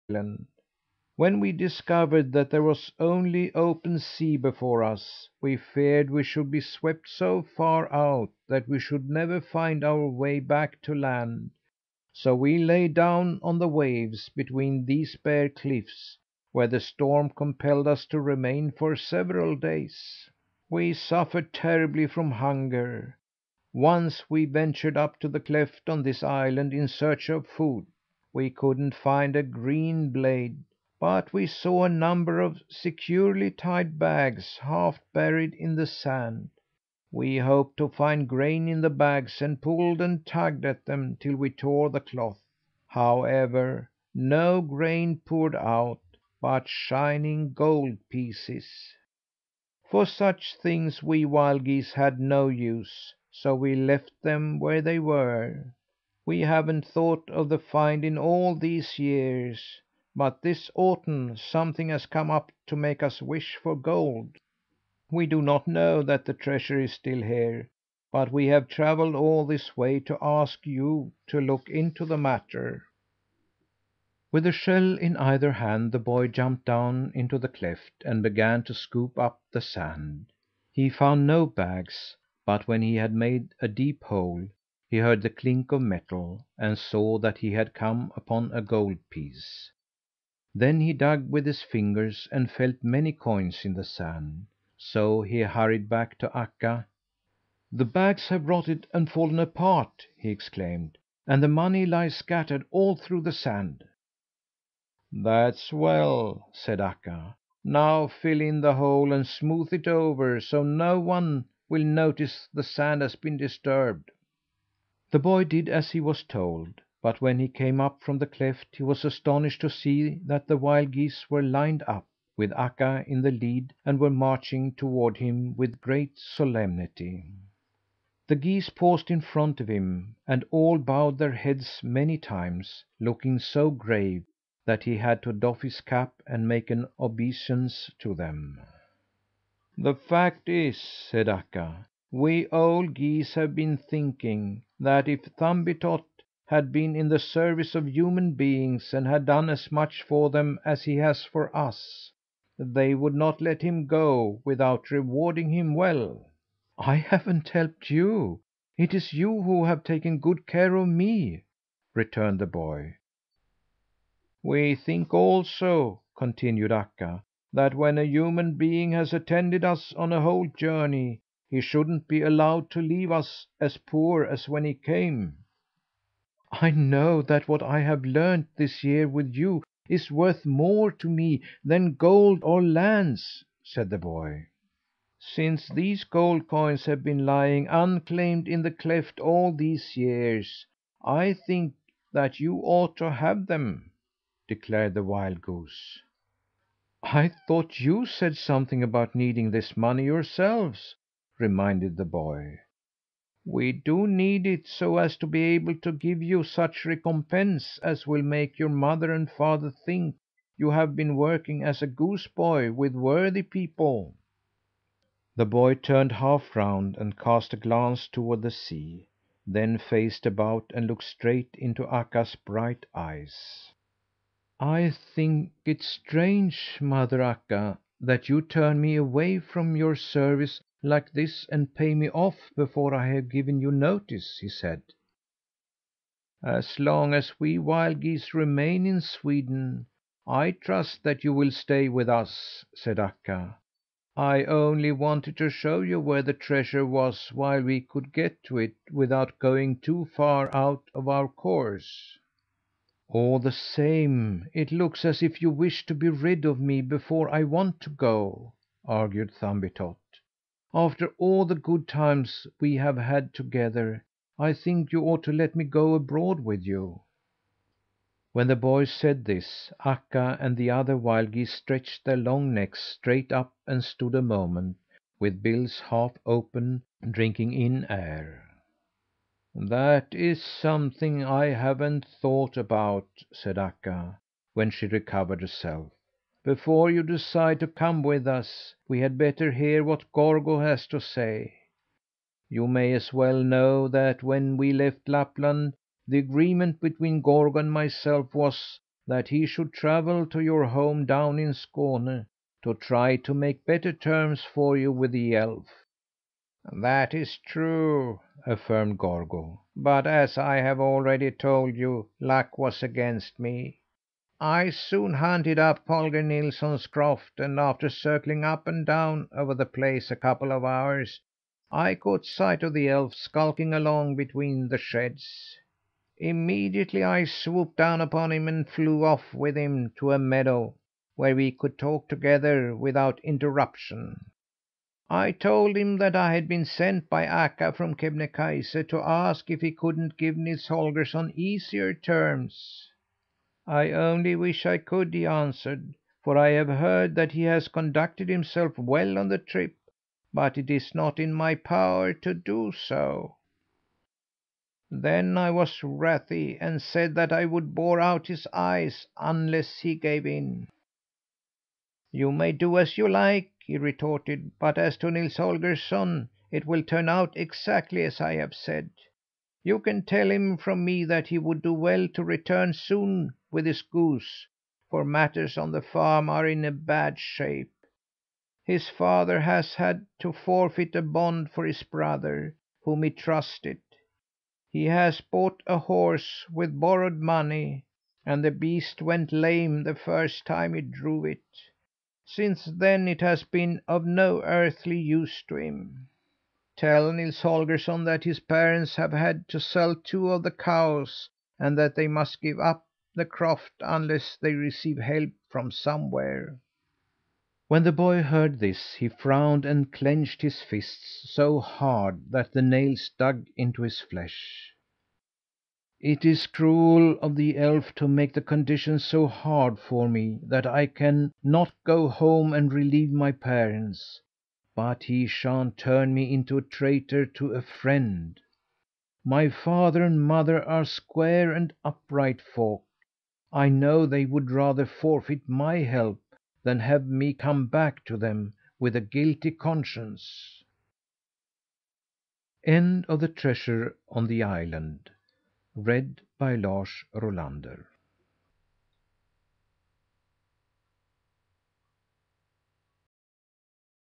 island. When we discovered that there was only open sea before us, we feared we should be swept so far out that we should never find our way back to land. So we lay down on the waves between these bare cliffs, where the storm compelled us to remain for several days. We suffered terribly from hunger. Once we ventured up to the cleft on this island in search of food. We couldn't find a green blade, but we saw a number of securely tied bags half buried in the sand. We hoped to find grain in the bags and pulled and tugged at them till we tore the cloth. However, no grain poured out, but shining gold pieces. For such things we wild geese had no use, so we left them where they were. We haven't thought of the find in all these years, but this autumn something has come up to make us wish for gold. We do not know that the treasure is still here, but we have travelled all this way to ask you to look into the matter." With a shell in either hand, the boy jumped down into the cleft and began to scoop up the sand. He found no bags, but when he had made a deep hole, he heard the clink of metal, and saw that he had come upon a gold piece. Then he dug with his fingers and felt many coins in the sand. So he hurried back to Akka. "The bags have rotted and fallen apart!" he exclaimed, "and the money lies scattered all through the sand." "That's well," said Akka. "Now fill in the hole and smooth it over so no one will notice the sand has been disturbed." The boy did as he was told, but when he came up from the cleft he was astonished to see that the wild geese were lined up, with Akka in the lead, and were marching toward him with great solemnity. The geese paused in front of him, and all bowed their heads many times, looking so grave that he had to doff his cap and make an obeisance to them. "The fact is," said Akka, "we old geese have been thinking that if Thumbietot had been in the service of human beings and had done as much for them as he has for us, they would not let him go without rewarding him well." "I haven't helped you. It is you who have taken good care of me," returned the boy. "We think also," continued Akka, "that when a human being has attended us on a whole journey, he shouldn't be allowed to leave us as poor as when he came." "I know that what I have learned this year with you is worth more to me than gold or lands," said the boy. "Since these gold coins have been lying unclaimed in the cleft all these years, I think that you ought to have them," declared the wild goose. "I thought you said something about needing this money yourselves," reminded the boy. "We do need it so as to be able to give you such recompense as will make your mother and father think you have been working as a goose boy with worthy people." The boy turned half round and cast a glance toward the sea, then faced about and looked straight into Akka's bright eyes. "I think it strange, Mother Akka, that you turn me away from your service like this and pay me off before I have given you notice," he said. "As long as we wild geese remain in Sweden, I trust that you will stay with us," said Akka. "I only wanted to show you where the treasure was while we could get to it without going too far out of our course." "All the same, it looks as if you wish to be rid of me before I want to go," argued Thumbietot. "After all the good times we have had together, I think you ought to let me go abroad with you." When the boy said this, Akka and the other wild geese stretched their long necks straight up and stood a moment, with bills half open, drinking in air. "That is something I haven't thought about," said Akka, when she recovered herself. "Before you decide to come with us, we had better hear what Gorgo has to say. You may as well know that when we left Lapland, the agreement between Gorgo and myself was that he should travel to your home down in Skåne to try to make better terms for you with the elf." "That is true," affirmed Gorgo, "but as I have already told you, luck was against me. I soon hunted up Holger Nilsson's croft, and after circling up and down over the place a couple of hours, I caught sight of the elf skulking along between the sheds. Immediately I swooped down upon him and flew off with him to a meadow where we could talk together without interruption. I told him that I had been sent by Akka from Kebnekaise to ask if he couldn't give Nils Holgersson easier terms. 'I only wish I could,' he answered, 'for I have heard that he has conducted himself well on the trip, but it is not in my power to do so.' Then I was wrathy and said that I would bore out his eyes unless he gave in. 'You may do as you like,' he retorted, 'but as to Nils Holgersson, it will turn out exactly as I have said. You can tell him from me that he would do well to return soon with his goose, for matters on the farm are in a bad shape. His father has had to forfeit a bond for his brother, whom he trusted. He has bought a horse with borrowed money, and the beast went lame the first time he drove it. Since then it has been of no earthly use to him. Tell Nils Holgersson that his parents have had to sell 2 of the cows, and that they must give up the croft unless they receive help from somewhere." When the boy heard this, he frowned and clenched his fists so hard that the nails dug into his flesh. "It is cruel of the elf to make the conditions so hard for me that I can not go home and relieve my parents. But he shan't turn me into a traitor to a friend. My father and mother are square and upright folk. I know they would rather forfeit my help than have me come back to them with a guilty conscience." End of The Treasure on the Island, read by Lars Rolander.